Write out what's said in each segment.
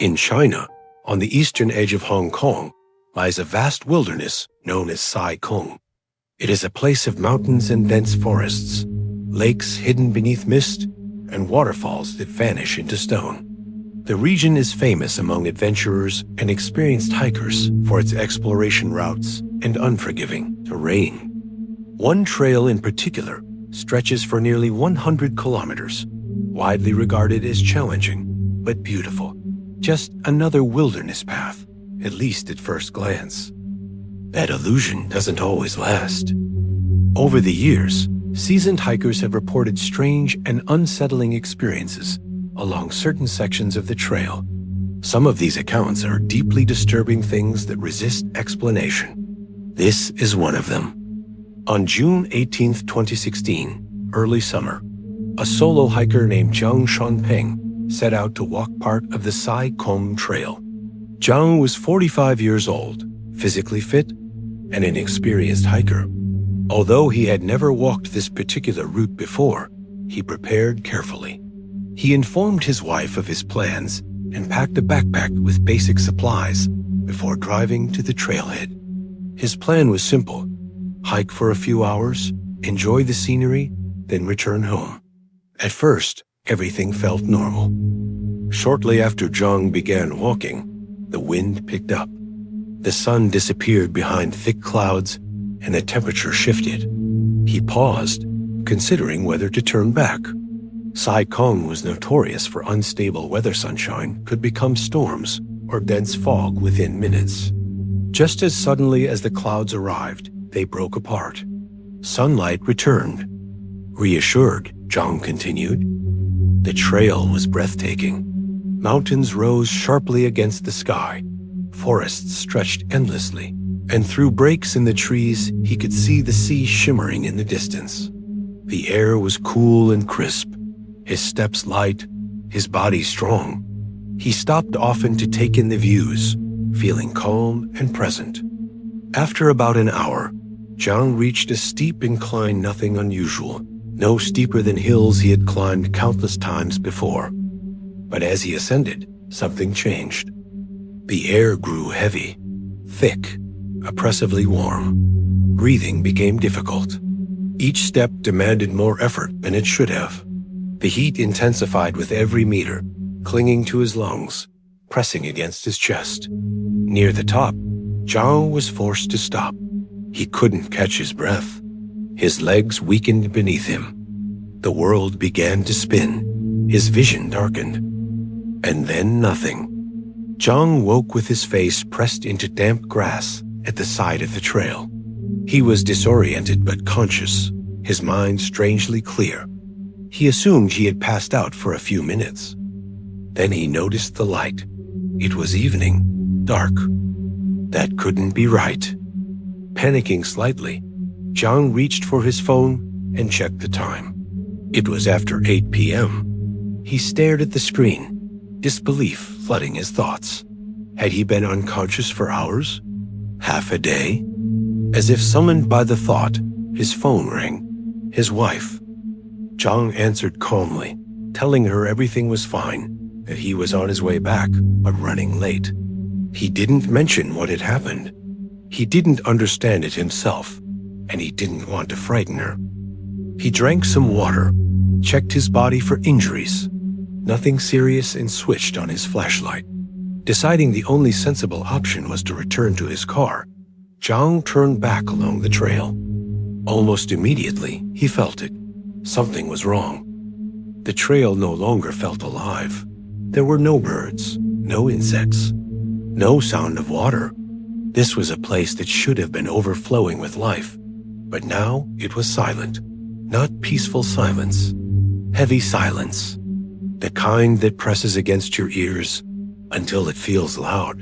In China, on the eastern edge of Hong Kong, lies a vast wilderness known as Sai Kung. It is a place of mountains and dense forests, lakes hidden beneath mist, and waterfalls that vanish into stone. The region is famous among adventurers and experienced hikers for its exploration routes and unforgiving terrain. One trail in particular stretches for nearly 100 kilometers, widely regarded as challenging but beautiful. Just another wilderness path, at least at first glance. That illusion doesn't always last. Over the years, seasoned hikers have reported strange and unsettling experiences along certain sections of the trail. Some of these accounts are deeply disturbing things that resist explanation. This is one of them. On June 18, 2016, early summer, a solo hiker named Zhang Shanpeng set out to walk part of the Sai Kung Trail. Zhang was 45 years old, physically fit, and an experienced hiker. Although he had never walked this particular route before, he prepared carefully. He informed his wife of his plans and packed a backpack with basic supplies before driving to the trailhead. His plan was simple: hike for a few hours, enjoy the scenery, then return home. At first, everything felt normal. Shortly after Zhang began walking, the wind picked up. The sun disappeared behind thick clouds and the temperature shifted. He paused, considering whether to turn back. Sai Kung was notorious for unstable weather. Sunshine could become storms or dense fog within minutes. Just as suddenly as the clouds arrived, they broke apart. Sunlight returned. Reassured, Zhang continued. The trail was breathtaking. Mountains rose sharply against the sky. Forests stretched endlessly, and through breaks in the trees, he could see the sea shimmering in the distance. The air was cool and crisp, his steps light, his body strong. He stopped often to take in the views, feeling calm and present. After about an hour, Zhang reached a steep incline, nothing unusual, no steeper than hills he had climbed countless times before. But as he ascended, something changed. The air grew heavy, thick, oppressively warm. Breathing became difficult. Each step demanded more effort than it should have. The heat intensified with every meter, clinging to his lungs, pressing against his chest. Near the top, Zhang was forced to stop. He couldn't catch his breath. His legs weakened beneath him. The world began to spin. His vision darkened. And then nothing. Zhang woke with his face pressed into damp grass at the side of the trail. He was disoriented but conscious, his mind strangely clear. He assumed he had passed out for a few minutes. Then he noticed the light. It was evening, dark. That couldn't be right. Panicking slightly, Zhang reached for his phone and checked the time. It was after 8 p.m. He stared at the screen, disbelief flooding his thoughts. Had he been unconscious for hours? Half a day? As if summoned by the thought, his phone rang. His wife. Zhang answered calmly, telling her everything was fine, that he was on his way back, but running late. He didn't mention what had happened. He didn't understand it himself, and he didn't want to frighten her. He drank some water, checked his body for injuries. Nothing serious, and switched on his flashlight. Deciding the only sensible option was to return to his car, Zhang turned back along the trail. Almost immediately, he felt it. Something was wrong. The trail no longer felt alive. There were no birds, no insects, no sound of water. This was a place that should have been overflowing with life, but now it was silent. Not peaceful silence, heavy silence. The kind that presses against your ears until it feels loud.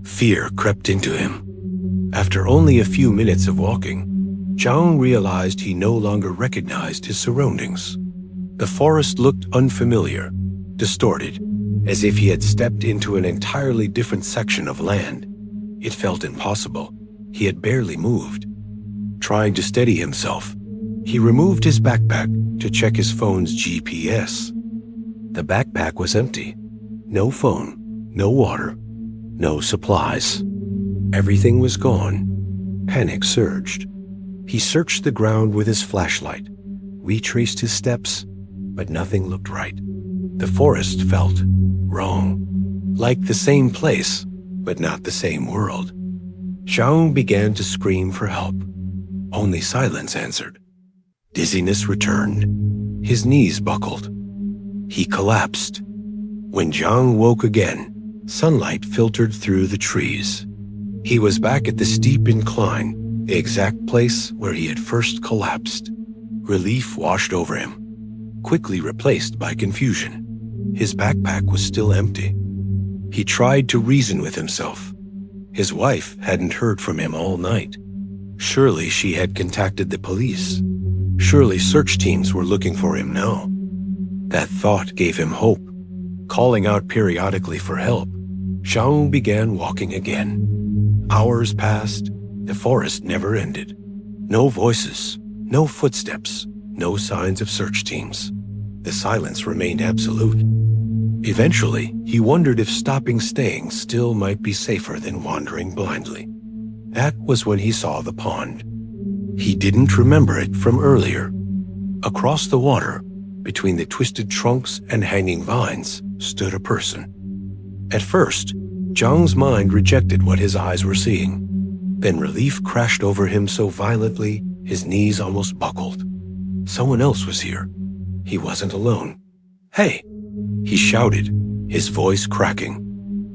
Fear crept into him. After only a few minutes of walking, Zhang realized he no longer recognized his surroundings. The forest looked unfamiliar, distorted, as if he had stepped into an entirely different section of land. It felt impossible. He had barely moved. Trying to steady himself, he removed his backpack to check his phone's GPS. The backpack was empty. No phone, No water, no supplies. Everything was gone. Panic surged. He searched the ground with his flashlight, retraced his steps, but nothing looked right. The forest felt wrong, like the same place, but not the same world. Zhang began to scream for help. Only silence answered. Dizziness returned. His knees buckled. He collapsed. When Zhang woke again, sunlight filtered through the trees. He was back at the steep incline, the exact place where he had first collapsed. Relief washed over him, quickly replaced by confusion. His backpack was still empty. He tried to reason with himself. His wife hadn't heard from him all night. Surely she had contacted the police. Surely search teams were looking for him now. That thought gave him hope. Calling out periodically for help, Zhang began walking again. Hours passed. The forest never ended. No voices, no footsteps, no signs of search teams. The silence remained absolute. Eventually, he wondered if stopping staying still might be safer than wandering blindly. That was when he saw the pond. He didn't remember it from earlier. Across the water, between the twisted trunks and hanging vines, stood a person. At first, Zhang's mind rejected what his eyes were seeing. Then relief crashed over him so violently, his knees almost buckled. Someone else was here. He wasn't alone. "Hey!" he shouted, his voice cracking.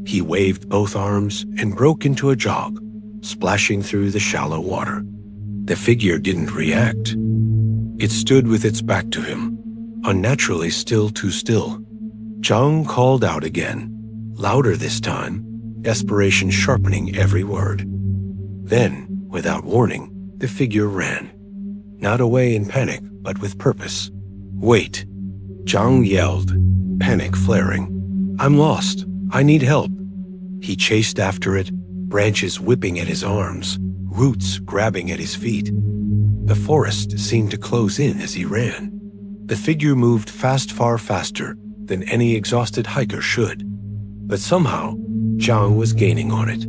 He waved both arms and broke into a jog, splashing through the shallow water. The figure didn't react. It stood with its back to him, unnaturally still too still. Zhang called out again, louder this time, desperation sharpening every word. Then, without warning, the figure ran. Not away in panic, but with purpose. "Wait!" Zhang yelled, panic flaring. "I'm lost. I need help." He chased after it, branches whipping at his arms, roots grabbing at his feet. The forest seemed to close in as he ran. The figure moved far faster than any exhausted hiker should. But somehow, Zhang was gaining on it.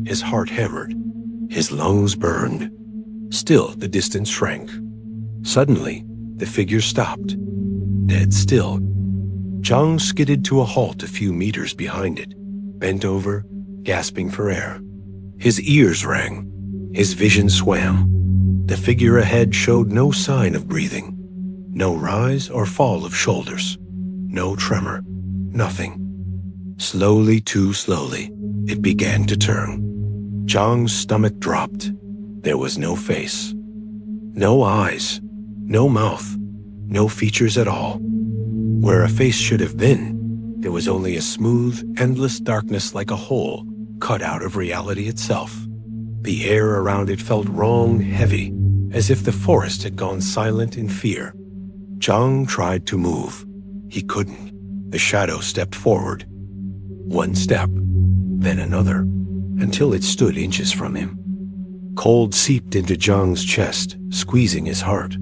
His heart hammered. His lungs burned. Still, the distance shrank. Suddenly, the figure stopped. Dead still. Zhang skidded to a halt a few meters behind it, bent over, gasping for air. His ears rang. His vision swam. The figure ahead showed no sign of breathing. No rise or fall of shoulders. No tremor. Nothing. Slowly, too slowly, it began to turn. Zhang's stomach dropped. There was no face. No eyes. No mouth. No features at all. Where a face should have been, there was only a smooth, endless darkness like a hole cut out of reality itself. The air around it felt wrong, heavy, as if the forest had gone silent in fear. Zhang tried to move. He couldn't. The shadow stepped forward. One step, then another, until it stood inches from him. Cold seeped into Zhang's chest, squeezing his heart.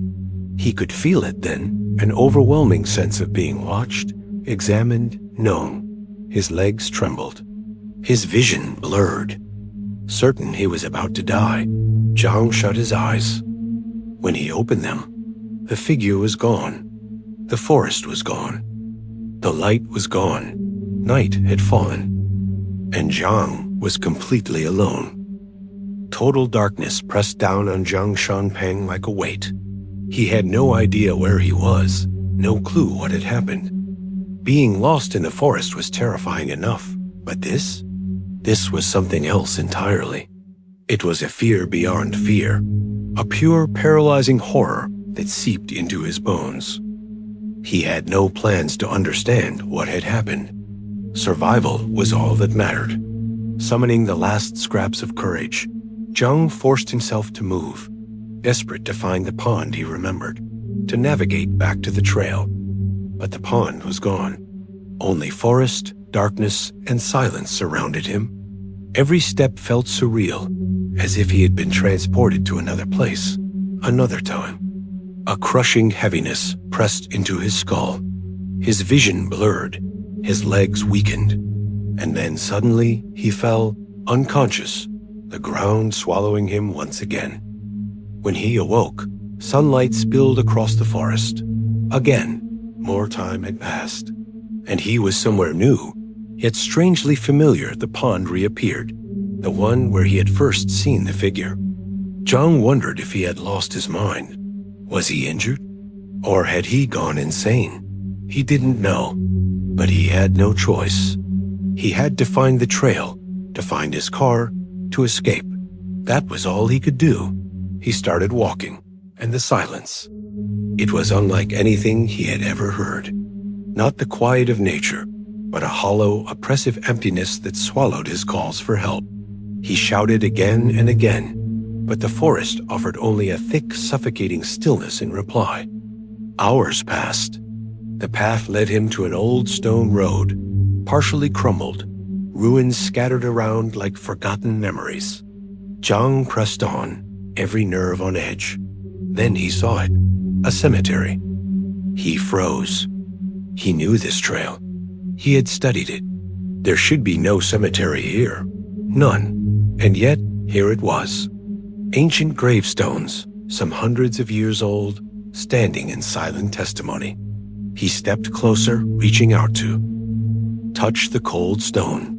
He could feel it then, an overwhelming sense of being watched, examined, known. His legs trembled. His vision blurred. Certain he was about to die, Zhang shut his eyes. When he opened them, the figure was gone. The forest was gone. The light was gone. Night had fallen. And Zhang was completely alone. Total darkness pressed down on Zhang Shanpeng like a weight. He had no idea where he was, no clue what had happened. Being lost in the forest was terrifying enough, but this was something else entirely. It was a fear beyond fear, a pure, paralyzing horror that seeped into his bones. He had no plans to understand what had happened. Survival was all that mattered. Summoning the last scraps of courage, Zhang forced himself to move, desperate to find the pond he remembered, to navigate back to the trail. But the pond was gone. Only forest, darkness, and silence surrounded him. Every step felt surreal, as if he had been transported to another place, another time. A crushing heaviness pressed into his skull. His vision blurred, his legs weakened. And then suddenly he fell unconscious, the ground swallowing him once again. When he awoke, sunlight spilled across the forest. Again, more time had passed, and he was somewhere new, yet strangely familiar. The pond reappeared, the one where he had first seen the figure. Zhang wondered if he had lost his mind. Was he injured? Or had he gone insane? He didn't know, but he had no choice. He had to find the trail, to find his car, to escape. That was all he could do. He started walking, and the silence. It was unlike anything he had ever heard. Not the quiet of nature, but a hollow, oppressive emptiness that swallowed his calls for help. He shouted again and again, but the forest offered only a thick, suffocating stillness in reply. Hours passed. The path led him to an old stone road, partially crumbled, ruins scattered around like forgotten memories. Zhang pressed on, every nerve on edge. Then he saw it, a cemetery. He froze. He knew this trail. He had studied it. There should be no cemetery here. None. And yet, here it was. Ancient gravestones, some hundreds of years old, standing in silent testimony. He stepped closer, reaching out to touch the cold stone.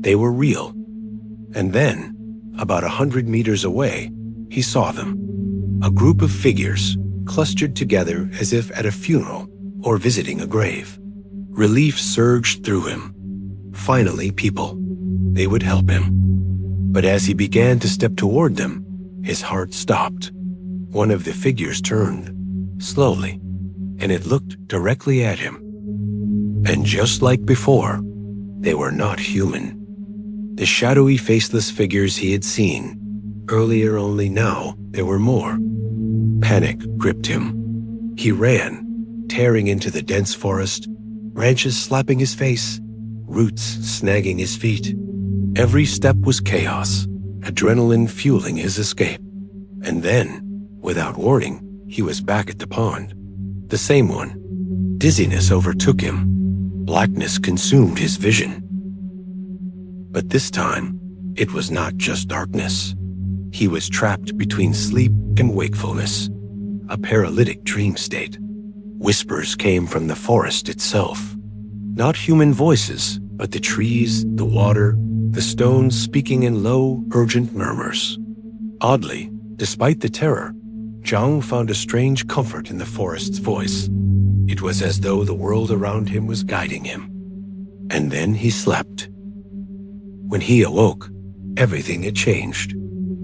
They were real. And then, about 100 meters away, he saw them. A group of figures, clustered together as if at a funeral or visiting a grave. Relief surged through him. Finally, people. They would help him. But as he began to step toward them, his heart stopped. One of the figures turned, slowly, and it looked directly at him. And just like before, they were not human. The shadowy, faceless figures he had seen earlier, only now there were more. Panic gripped him. He ran, tearing into the dense forest, branches slapping his face, roots snagging his feet. Every step was chaos, adrenaline fueling his escape. And then, without warning, he was back at the pond. The same one. Dizziness overtook him. Blackness consumed his vision. But this time, it was not just darkness. He was trapped between sleep and wakefulness, a paralytic dream state. Whispers came from the forest itself. Not human voices, but the trees, the water, the stones speaking in low, urgent murmurs. Oddly, despite the terror, Zhang found a strange comfort in the forest's voice. It was as though the world around him was guiding him. And then he slept. When he awoke, everything had changed.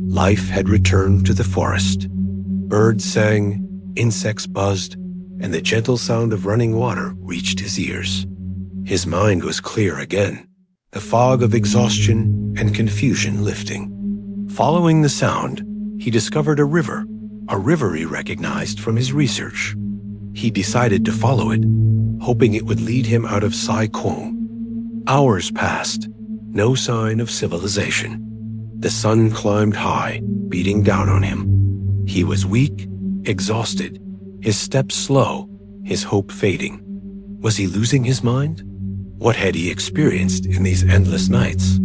Life had returned to the forest. Birds sang, insects buzzed, and the gentle sound of running water reached his ears. His mind was clear again, the fog of exhaustion and confusion lifting. Following the sound, he discovered a river he recognized from his research. He decided to follow it, hoping it would lead him out of Sai Kung. Hours passed, no sign of civilization. The sun climbed high, beating down on him. He was weak, exhausted, his steps slow, his hope fading. Was he losing his mind? What had he experienced in these endless nights?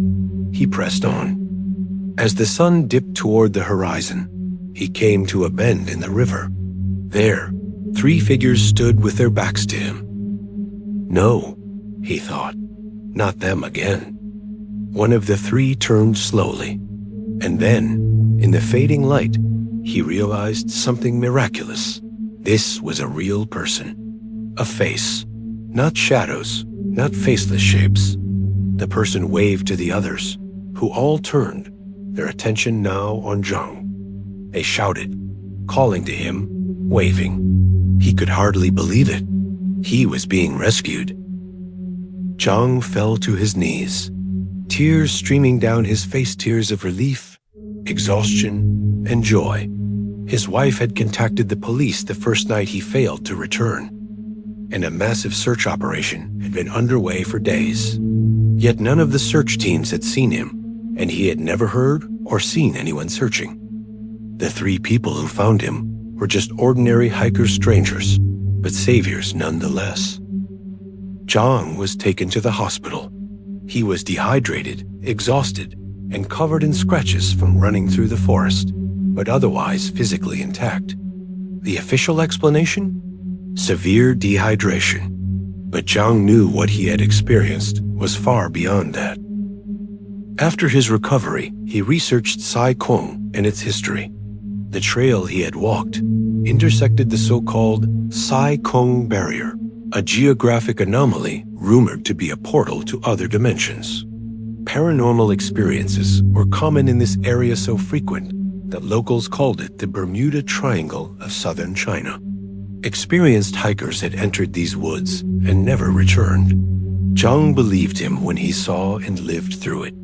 He pressed on. As the sun dipped toward the horizon, he came to a bend in the river. There, 3 figures stood with their backs to him. No, he thought, not them again. One of the 3 turned slowly, and then, in the fading light, he realized something miraculous. This was a real person. A face, not shadows, not faceless shapes. The person waved to the others, who all turned, their attention now on Zhang. They shouted, calling to him, waving. He could hardly believe it. He was being rescued. Zhang fell to his knees, tears streaming down his face, tears of relief, exhaustion, and joy. His wife had contacted the police the first night he failed to return, and a massive search operation had been underway for days. Yet none of the search teams had seen him, and he had never heard or seen anyone searching. The 3 people who found him were just ordinary hiker strangers, but saviors nonetheless. Zhang was taken to the hospital. He was dehydrated, exhausted, and covered in scratches from running through the forest, but otherwise physically intact. The official explanation? Severe dehydration. But Zhang knew what he had experienced was far beyond that. After his recovery, he researched Sai Kung and its history. The trail he had walked intersected the so-called Sai Kung Barrier, a geographic anomaly rumored to be a portal to other dimensions. Paranormal experiences were common in this area, so frequent that locals called it the Bermuda Triangle of southern China. Experienced hikers had entered these woods and never returned. Zhang believed him when he saw and lived through it.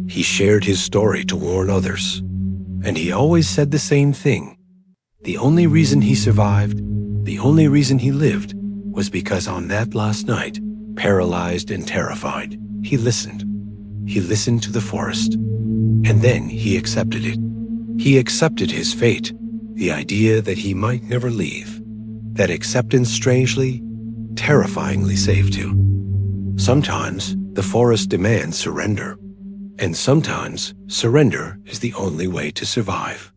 He shared his story to warn others, and he always said the same thing. The only reason he survived, the only reason he lived, was because on that last night, paralyzed and terrified, he listened. He listened to the forest, and then he accepted it. He accepted his fate, the idea that he might never leave. That acceptance strangely, terrifyingly saved him. Sometimes the forest demands surrender, and sometimes surrender is the only way to survive.